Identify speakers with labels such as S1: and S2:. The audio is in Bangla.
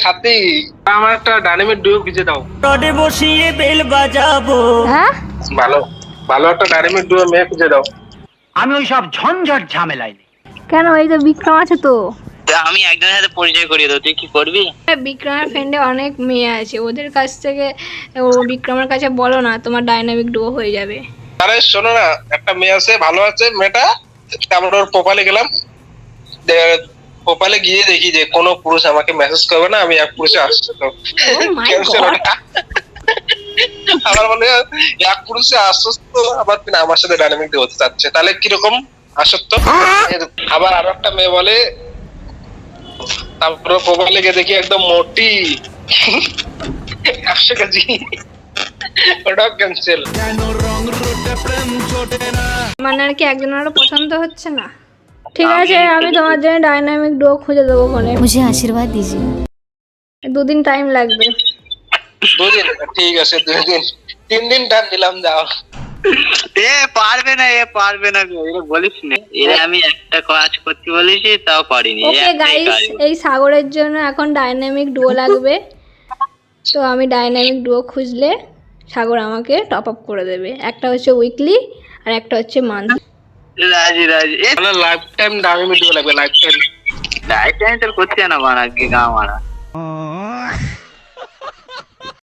S1: সাথে আমার একটা ডাইনামিক ডুও খুঁজে দাও।
S2: রডে বসিয়ে বেল বাজাবো।
S3: হ্যাঁ
S1: ভালো ভালো একটা ডাইনামিক ডুও মেয়ে খুঁজে দাও।
S2: আমি ওই সব ঝঞ্ঝট ঝামেলায় নেই।
S3: কেন, এই তো বিক্রম আছে তো।
S4: আমি একজনের সাথে পরিচয় করিয়ে দেবো, তুই কি করবি?
S3: বিক্রমের ফ্রেন্ডে অনেক মেয়ে আছে, ওদের কাছ থেকে ও বিক্রমের কাছে বলো না, তোমার ডাইনামিক ডুও হয়ে যাবে।
S1: আরে শোনো না, একটা মেয়ে আছে, ভালো আছে মেয়েটা। আমরা ওর প্রোফাইলে গেলাম, প্রোফাইলে গিয়ে দেখি যে কোনো পুরুষ আমাকে মেসেজ করবে না, আমি এক পুরুষে আসছি তো
S3: my
S1: Cancel
S3: God!
S1: ওটা। আমার মনে হয় এক পুরুষে আশ্বস্ত, আবার তিনি আমার সাথে ডাইনামিক হতে চাচ্ছে, তাহলে কিরকম আসত্ব। আবার আরো একটা মেয়ে বলে, তারপরে প্রোফাইলে গিয়ে দেখি একদম মোটি 100 কেজি, ওটাও ক্যান্সেল।
S3: মানে আর কি একজনের আরো পছন্দ হচ্ছে না। ঠিক আছে, আমি তোমার জন্য ডাইনামিক ডুও খুঁজে দেবো কোনে।
S5: मुझे आशीर्वाद दीजिए।
S3: 2 দিন টাইম লাগবে।
S1: 2 দিন ঠিক আছে, 2 দিন 3 দিন টাইম দিলাম, যাও।
S4: এ পারবে না এটা বলিস না। এর আমি একটা কাজ করতে বলেছি, তাও পারিনি।
S3: ওকে গাইস, এই সাগরের জন্য এখন ডাইনামিক ডুও লাগবে। তো আমি ডাইনামিক ডুও খুঁজলে সাগর আমাকে টপ আপ করে দেবে। একটা হচ্ছে উইকলি আর একটা হচ্ছে মান্থলি।
S4: রাজি
S1: মানে লাইফ টাইম ডাইনামিক ডুও লাগবে, লাইফ টাইম।
S4: লাইফ টাইম তোর করতে না বানা কি গা মারা।